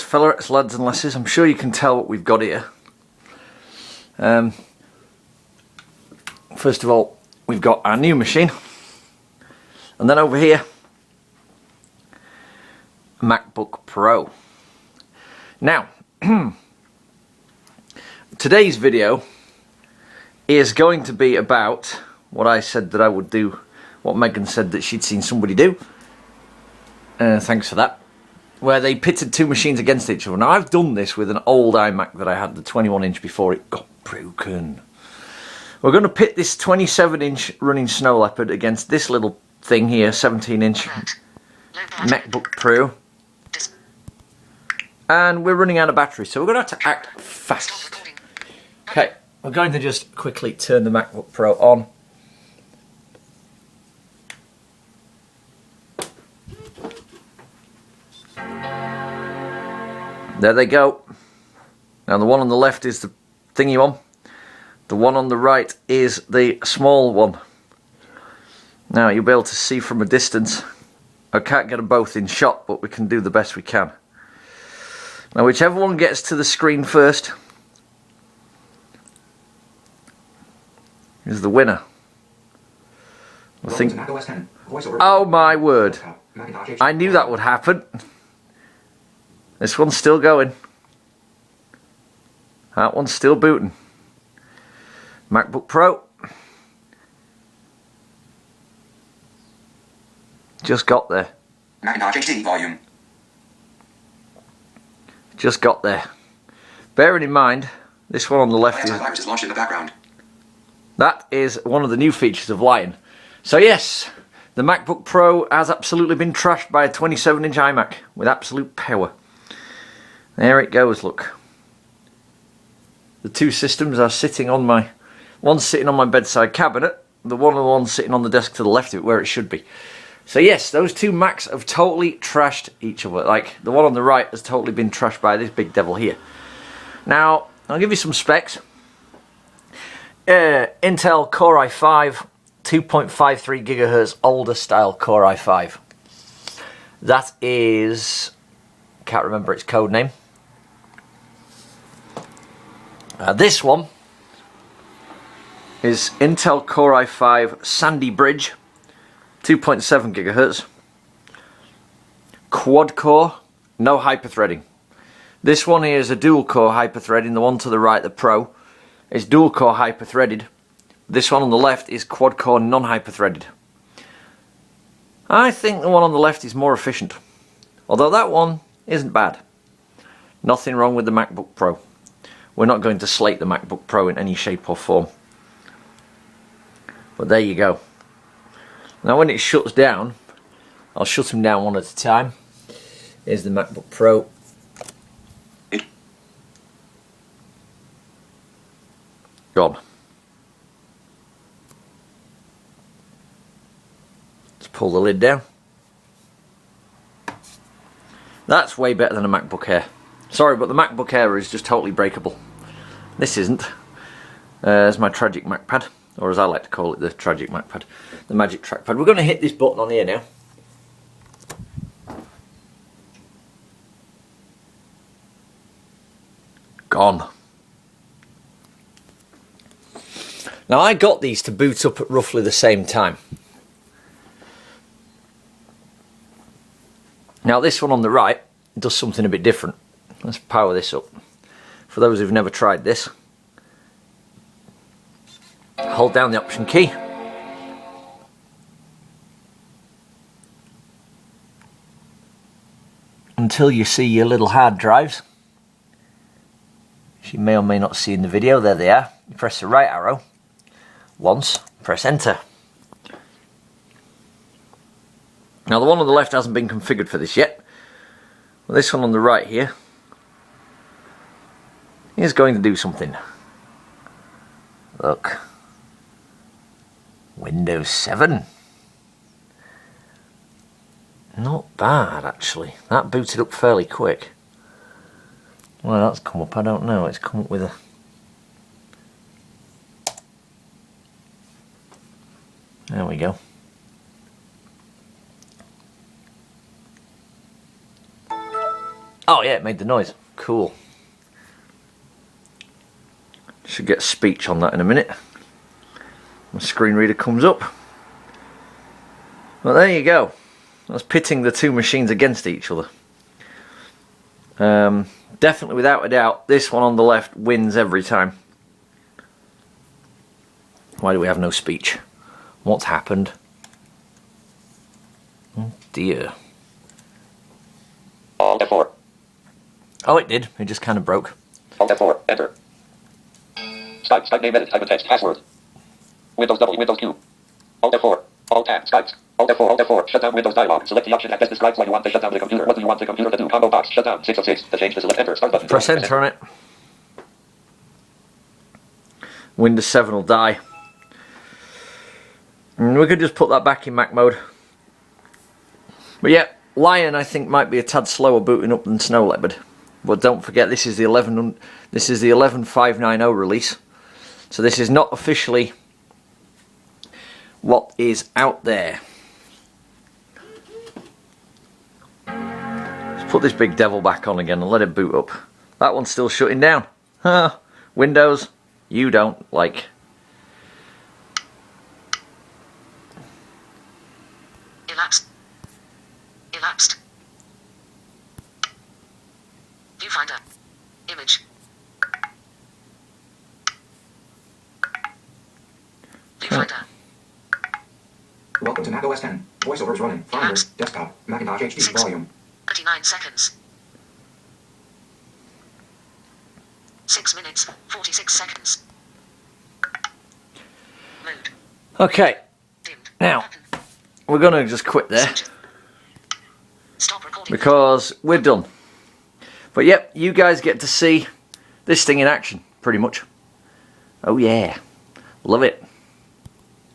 Fellas, lads and lasses, I'm sure you can tell what we've got here. First of all, we've got our new machine, and then over here, a MacBook Pro. Now, today's video is going to be about what I said that I would do, what Megan said that she'd seen somebody do. Thanks for that. Where they pitted two machines against each other. Now, I've done this with an old iMac that I had, the 21-inch, before it got broken. We're going to pit this 27-inch running Snow Leopard against this little thing here, 17-inch MacBook Pro. And we're running out of battery, so we're going to have to act fast. Okay, we're going to just quickly turn the MacBook Pro on. There they go. Now the one on the left is the thingy one. The one on the right is the small one. Now you'll be able to see from a distance. I can't get them both in shot, but we can do the best we can. Now whichever one gets to the screen first is the winner. I think. Oh my word. I knew that would happen. This one's still going. That one's still booting. MacBook Pro. Just got there. Macintosh HD volume. Just got there. Bearing in mind, this one on the left is launched in the background. That is one of the new features of Lion. So yes, the MacBook Pro has absolutely been trashed by a 27-inch iMac with absolute power. There it goes, look. The two systems are sitting on my... One's sitting on my bedside cabinet, the one sitting on the desk to the left of it where it should be. So yes, those two Macs have totally trashed each other. Like, the one on the right has totally been trashed by this big devil here. Now, I'll give you some specs. Intel Core i5, 2.53 GHz older style Core i5. That is... can't remember its code name. This one is Intel Core i5 Sandy Bridge, 2.7 GHz, quad core, no hyperthreading. This one here is a dual core hyperthreading. The one to the right, the Pro, is dual core hyperthreaded. This one on the left is quad core non-hyperthreaded. I think the one on the left is more efficient, although that one isn't bad. Nothing wrong with the MacBook Pro. We're not going to slate the MacBook Pro in any shape or form. But there you go. Now when it shuts down, I'll shut them down one at a time. Here's the MacBook Pro. Gone. Let's pull the lid down. That's way better than a MacBook Air. Sorry, but the MacBook Air is just totally breakable. This isn't. There's my tragic MacPad, or as I like to call it, the tragic MacPad, the magic trackpad. We're going to hit this button on here now. Gone. Now I got these to boot up at roughly the same time. Now this one on the right does something a bit different. Let's power this up. For those who've never tried this, hold down the Option key. Until you see your little hard drives. Which you may or may not see in the video. There they are. You press the right arrow once, press enter. Now the one on the left hasn't been configured for this yet. Well, this one on the right here is going to do something. Look. Windows 7. Not bad, actually. That booted up fairly quick. Well, that's come up, I don't know. It's come up with a... There we go. Oh yeah, it made the noise. Cool. Should get speech on that in a minute. My screen reader comes up. Well, there you go. That's pitting the two machines against each other. Definitely, without a doubt, this one on the left wins every time. Why do we have no speech? What's happened? Oh dear. Alt F4. Oh, it did. It just kind of broke. Alt F4. Enter. Skype name edit. Type of text. Password. Windows W. Windows Q. Alt F4. Alt Tab. Skype. Alt F4. Alt F4. Shut down Windows dialog. Select the option that best describes why you want to shut down the computer. What do you want the computer to do? Combo box. Shut down. 6 of 6. To change the select enter. Start button. Press enter on it. Windows 7 will die. And we could just put that back in Mac mode. But yeah, Lion I think might be a tad slower booting up than Snow Leopard. But don't forget, this is the 11590 release. So this is not officially what is out there. Let's put this big devil back on again and let it boot up. That one's still shutting down. Huh. Windows, you don't like. Elapsed. Viewfinder. Image. Viewfinder. Welcome to Mac OS 10. Voiceovers running. Finder. Desktop. Macintosh HD. Volume. 39 seconds. 6 minutes, 46 seconds. Mode. Okay, Dimmed. now Button. we're gonna just quit there Stop recording. because we're done. But yep, you guys get to see this thing in action, pretty much. Oh yeah, love it.